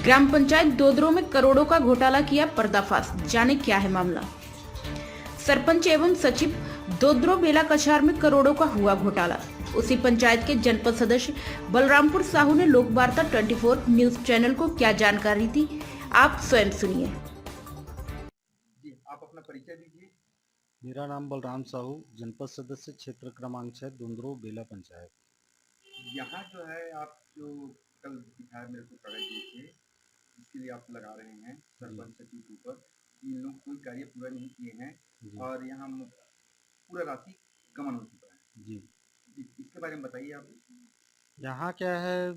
ग्राम पंचायत दोदरो में करोड़ों का घोटाला किया पर्दाफाश, जाने क्या है मामला। सरपंच एवं सचिव दोदरो बेला कछार में करोड़ों का हुआ घोटाला। उसी पंचायत के जनपद सदस्य बलरामपुर साहू ने लोकवार्ता 24 न्यूज चैनल को क्या जानकारी दी, आप स्वयं सुनिए। जी, आप अपना परिचय दीजिए। मेरा नाम बलराम साहू, जनपद सदस्य क्षेत्र क्रमांक 6 दुंदरो बेला पंचायत। यहाँ जो है आप जो कल दिखाया मेरे को कागज दिए थे, जिसके लिए आप लगा रहे हैं सरपंच सचिव के ऊपर, इन लोग कोई कार्य पूरा नहीं किए हैं और यहाँ पूरा राशि गमन हो चुका है। जी, इसके बारे में बताइए आप। यहाँ क्या है,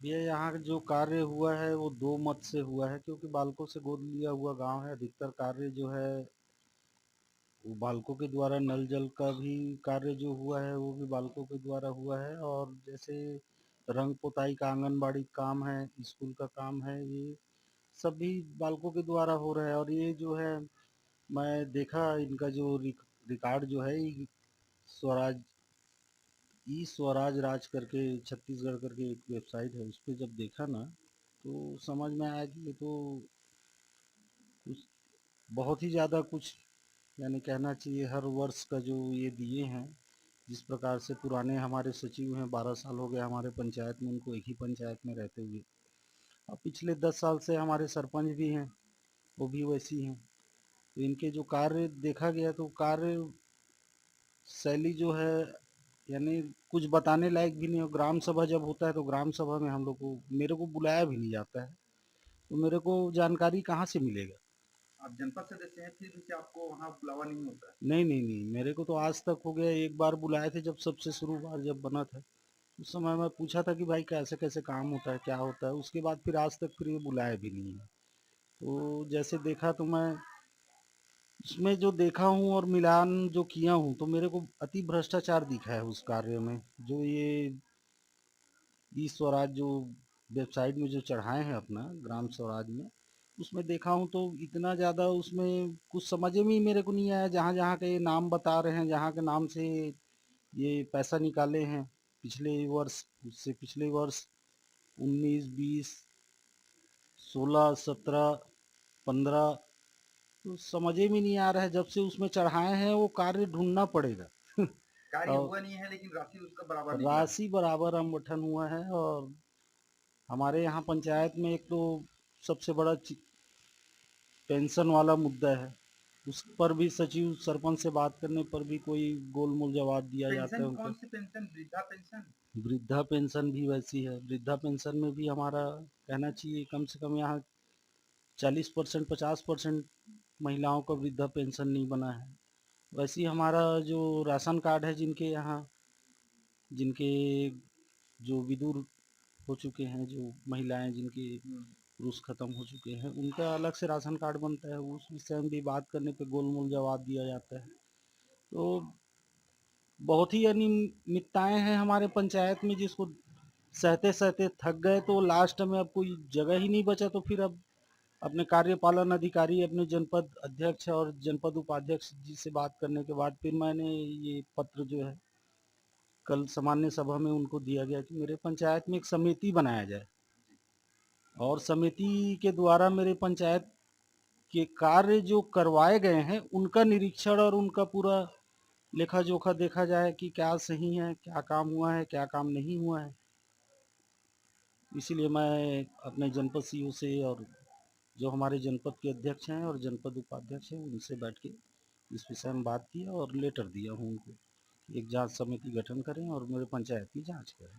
ये यहाँ जो कार्य हुआ है वो दो मत से हुआ है, क्योंकि बालकों से गोद लिया हुआ गांव है। अधिकतर कार्य जो है वो बालकों के द्वारा, नल जल का भी कार्य जो हुआ है वो भी बालकों के द्वारा हुआ है। और जैसे रंग पुताई का, आंगनबाड़ी काम है, स्कूल का काम है, ये सभी बालकों के द्वारा हो रहा है। और ये जो है, मैं देखा इनका जो रिकॉर्ड जो है, स्वराज ई स्वराज राज करके छत्तीसगढ़ करके एक वेबसाइट है, उस पर जब देखा ना तो समझ में आया कि ये तो कुछ बहुत ही ज़्यादा कुछ, यानी कहना चाहिए हर वर्ष का जो ये दिए हैं। जिस प्रकार से पुराने हमारे सचिव हैं, 12 साल हो गए हमारे पंचायत में, उनको एक ही पंचायत में रहते हुए। अब पिछले 10 साल से हमारे सरपंच भी हैं, वो भी वैसी हैं। तो इनके जो कार्य देखा गया तो कार्य शैली जो है, यानी कुछ बताने लायक भी नहीं हो। ग्राम सभा जब होता है तो ग्राम सभा में हम लोग को, मेरे को बुलाया भी नहीं जाता है, तो मेरे को जानकारी कहाँ से मिलेगा। आप जनपद सदस्य हैं, फिर भी क्या आपको वहाँ बुलावा नहीं होता है? नहीं नहीं नहीं, मेरे को तो आज तक हो गया, एक बार बुलाए थे जब सबसे शुरू बार जब बना था, उस समय मैं पूछा था कि भाई कैसे कैसे काम होता है, क्या होता है। उसके बाद फिर आज तक फिर ये बुलाया भी नहीं है। तो जैसे देखा तो मैं उसमें जो देखा हूँ और मिलान जो किया हूँ, तो मेरे को अति भ्रष्टाचार दिखा है उस कार्य में। जो ये ई स्वराज जो वेबसाइट में जो चढ़ाए हैं अपना ग्राम स्वराज में, उसमें देखा हूँ तो इतना ज़्यादा उसमें कुछ समझ में ही मेरे को नहीं आया। जहाँ जहाँ के नाम बता रहे हैं, जहाँ के नाम से ये पैसा निकाले हैं पिछले वर्ष, उससे पिछले वर्ष 19, 20, 16, 17, 15, तो समझ में नहीं आ रहा है। जब से उसमें चढ़ाए हैं वो कार्य ढूंढना पड़ेगा। कार्य और हुआ नहीं है, लेकिन राशि उसका बराबर निकला है। राशि बराबर आवंटन हुआ है। और हमारे यहाँ पंचायत में एक तो सबसे बड़ा पेंशन वाला मुद्दा है, उस पर भी सचिव सरपंच से बात करने पर भी कोई गोलमोल जवाब दिया जाता पेंशन है उनको। कौन सी पेंशन? वृद्धा पेंशन? वृद्धा पेंशन भी वैसी है। वृद्धा पेंशन में भी हमारा कहना चाहिए कम से कम यहाँ 40%, 50% महिलाओं का वृद्धा पेंशन नहीं बना है। वैसे ही हमारा जो राशन कार्ड है, जिनके यहाँ, जिनके जो विदुर हो चुके हैं, जो महिलाएं जिनके पुरुष खत्म हो चुके हैं, उनका अलग से राशन कार्ड बनता है। उस विषय में भी बात करने पे गोलमोल जवाब दिया जाता है। तो बहुत ही अनियमितताएं हैं हमारे पंचायत में, जिसको सहते सहते थक गए। तो लास्ट में अब कोई जगह ही नहीं बचा, तो फिर अब अपने कार्यपालन अधिकारी, अपने जनपद अध्यक्ष और जनपद उपाध्यक्ष जी से बात करने के बाद फिर मैंने ये पत्र जो है कल सामान्य सभा में उनको दिया गया कि मेरे पंचायत में एक समिति बनाया जाए, और समिति के द्वारा मेरे पंचायत के कार्य जो करवाए गए हैं उनका निरीक्षण और उनका पूरा लेखा जोखा देखा जाए कि क्या सही है, क्या काम हुआ है, क्या काम नहीं हुआ है। इसीलिए मैं अपने जनपद सीईओ से और जो हमारे जनपद के अध्यक्ष हैं और जनपद उपाध्यक्ष हैं उनसे बैठ के इस विषय में बात की और लेटर दिया हूँ उनको, एक जांच समिति गठन करें और मेरे पंचायत की जांच करें।